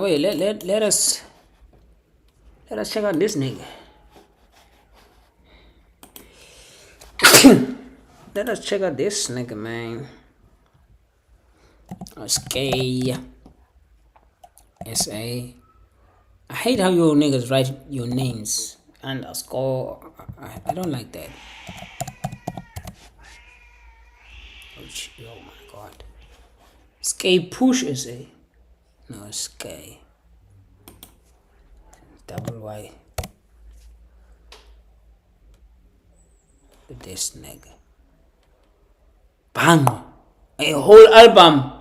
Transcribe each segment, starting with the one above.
Wait, let us check out this nigga. Let us check out this nigga, man. Skayy SA. I hate how your niggas write your names underscore. I don't like that. Oh my god. Skayy push SA. No, Skayy. Double Y. This nigga. Bang! A whole album.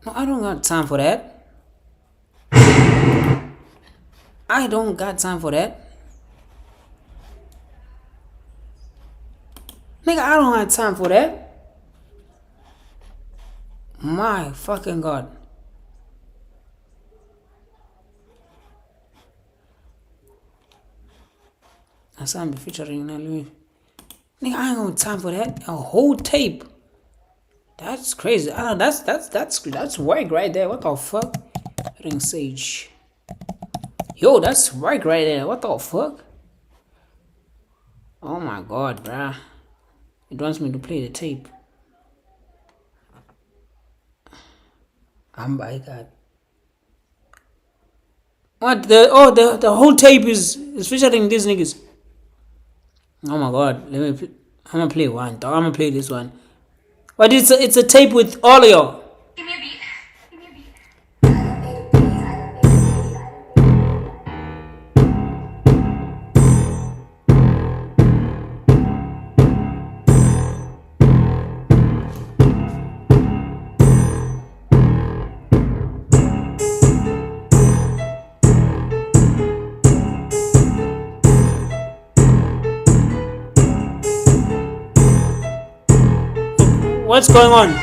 No, I don't got time for that. I don't got time for that. Nigga, I don't have time for that. My fucking god. Asambi featuring Louis. Nigga, I ain't got time for that. A whole tape. That's crazy. I don't know, that's work right there. What the fuck? Ring Sage. Yo, that's work right there. What the fuck? Oh my god, bruh. It wants me to play the tape. I'm by God. What the whole tape is featuring these niggas. Oh my god, I'm gonna play one, dog. I'm gonna play this one. But it's a tape with all of y'all. Give me a beat. Give me a beat. What's going on?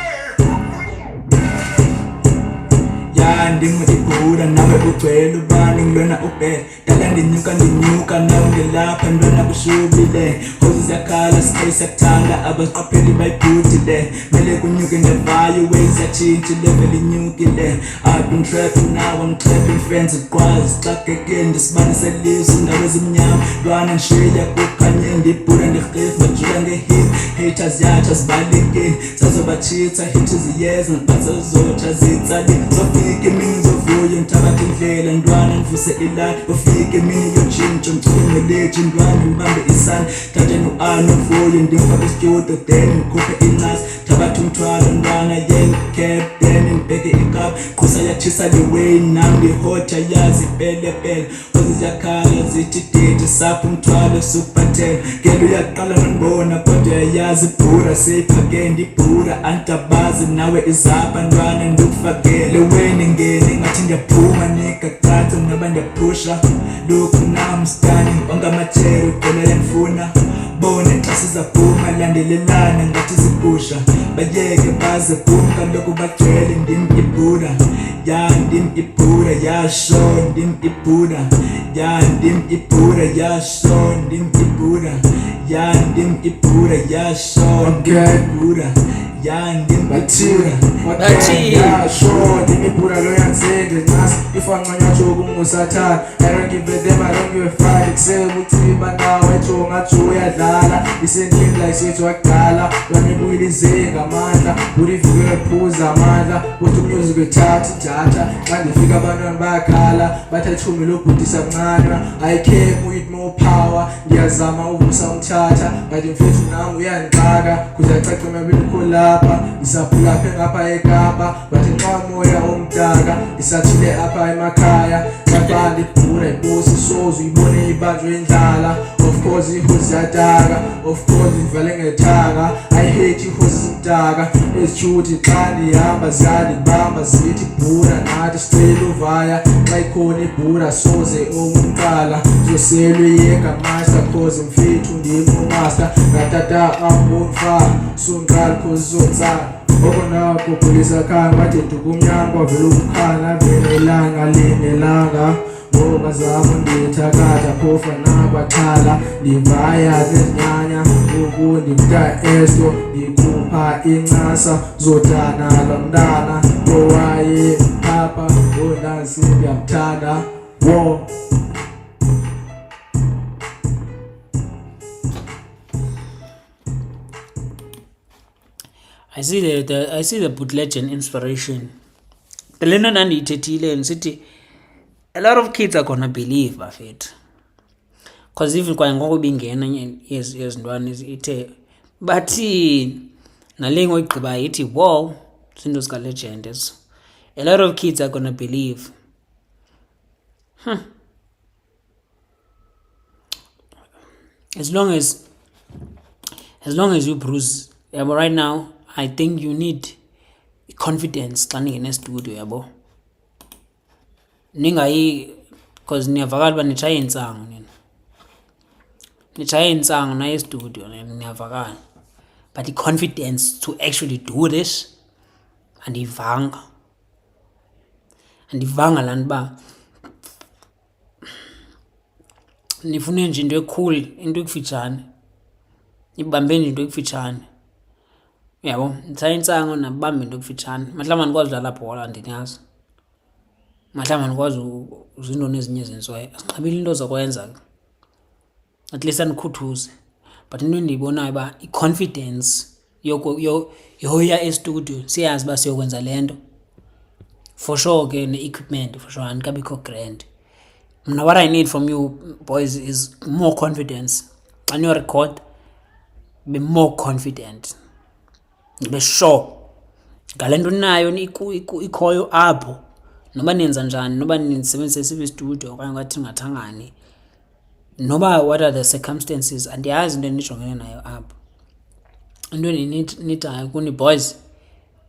Ndimudibura nawe ugcwele ubani lona ube dala ndinyuka nawe ngelapha ntwana kushubile hozi ziyakhala Skayy siyakuthanda abaqapheli bayibhudile mele kunyuke ngevayo ways yatshintshi level inyukile I've been trapping now I'm trapping friends igqwazi xakeke ndisibane selizwe indawo ezimnyama lwana nshiya kukhanye ndibhura ndirhif bajula ngehip haters yatsha zibalekeni sazobatshitha hit ziyeza bazozotsha zitsali zofike imini zovuyo ntabathe indlela ntwana ndivuse ilani ufike imini yotshintsho mculo neleji ntwana mbambe isani thathe no-ano vuyo ndimfake istudio then ndikhuphe inasi thabathe umthwalo ntwana yencap then ndibheke ikapa qhusa yatshisa leway nam ndihotha yazi pelepele ozi ziyakhala zithi dede sapho umthwalo suphathela ngelo uyaqala nondibona kodwa yayazi ibhura seyiphake ndibhura antabazi nawe izapha ntwana ndikufakele wena ngene ngathi ndiyaphuma nikacatha ngaba ndiyapusha look now I'm standing ongamatshelo uqolela ndifuna bone xa sizaphuma landelelana ngathi zipusha bayeke baze phuma kaloku bagcwele ndim ibhura ya ndim ibhura yasho ndim ibhura ya ndim ibhura yasho ndim ibhura ya ndim ibhura yasho ndim ibhura ya ndim Bathi yasho ndim ibhura loyanzende nasi ifanqanya chokungusathana I don't give a damn, I don't give a fuck kusekuthima nawe tsho ngathi uyadlala isendlini la isethu wakudala lwana ibuyilize ngamandla ulivikele phuza amandla uthi umusic ethatha idatha xa ndifika abantwana bayakhala bathethumi lobhudisa mncane I came with more power ngiyazama uvusa umthatha kanti mfethu nami uyandixaka kuzacaca mabili lapha ngisaphulapha engapha ekapa bathi nxa moya omdaka ngisathile apha emakhaya xabandi ibhura iposi soze uyibone ibanjwe indlala of course ihozi yataka of course ivale ngethaka I hate ihozi zimdaka ezityhuthi xa ndihamba ziyandibamba zithi ibhura nathi sicela uvaya xa ikhona ibhura soze omqala zoselwe yengamaster cause mfethu ndimmaster ngatata ambomfa sunqala cause zotsala okona populisa khanga bathi dukumnyama kwavela umkhana vele ilanga linelanga ngoba zabo ndithakatha phofa nakwathala ndivaya zezinyanya ukundimta esto ndikhupha incasa zodana lo mntana owaye papa onansi ngiyamthanda wo. I see the bootleg and inspiration. The lena nandiyithethile ndisithi a lot of kids are gonna believe bafethu, because even kwangoko bingena yezintwana ithe bathi nale ngoyigqibayo ithi wow, zinto zika-legend ezo. A lot of kids are gonna believe. As long as you bruise, yabo, right now I think you need confidence xa ningene-studio, yabo. Ningayi, because niyavakala uba nitshaya intsangu nina. Nitshaya intsangu na estudio niyavakala. But the confidence to actually do this andiyivanga laa nto uba nifune nje into ekhulu, into ekufitshane, ibambe nje into ekufitshane, uyabo. Nitshaya intsangu nabambe into ekufitshane. Mhlawumbi andikwazi udlala bhola, andinyazi. Mhlawumbi andikwazi zintoni ezinye ezenziwayo. Asinqabile into zokwenza, at least andikhuthuze. But into endiyibonayo uba i-confidence yoya estudio siyazi uba siyokwenza le nto. For sure ke ne-equipment, for sure andikabikho grand. Mna what I need from you boys is more confidence. Xa niyorekhod, be more confident, be sure ngale nto nayo ikhoyo apho. Noba nenza njani, noba nisebenzise siphi istudio okanye ngathi ngathangani, noba what are the circumstances, andiyazi into enijongene nayo apho. Into eninidayo kuni boys,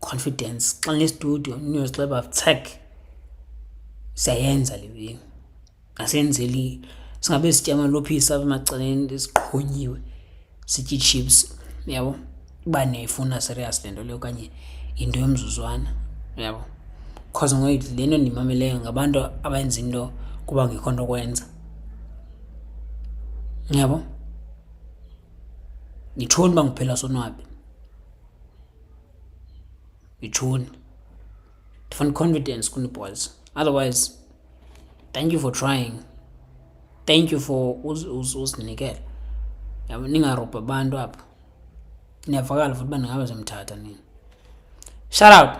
confidence. Xa nistudio niyozixeba tsak siyayenza le vini, asenzeli singabe sitya amalophisi apha emacaleni siqhonyiwe, sitye chips, yabo. Uba niyayifuna serious le nto leyo okanye yinto yomzuzwana, yabo. Because ngoyithi le nto ndimameleyo ngabantu abenza into kuba ngekho nto kwenza, yabo. Yitshoni uba nguphela sonwabe, yitshoni. Ndifuna confidence kuni boys. Otherwise, thank you for trying, thank you for uzinikela, yabo. Ningarobhi abantu apha, niyavakala futhi uba ndingabe zemthatha nina. Shout out.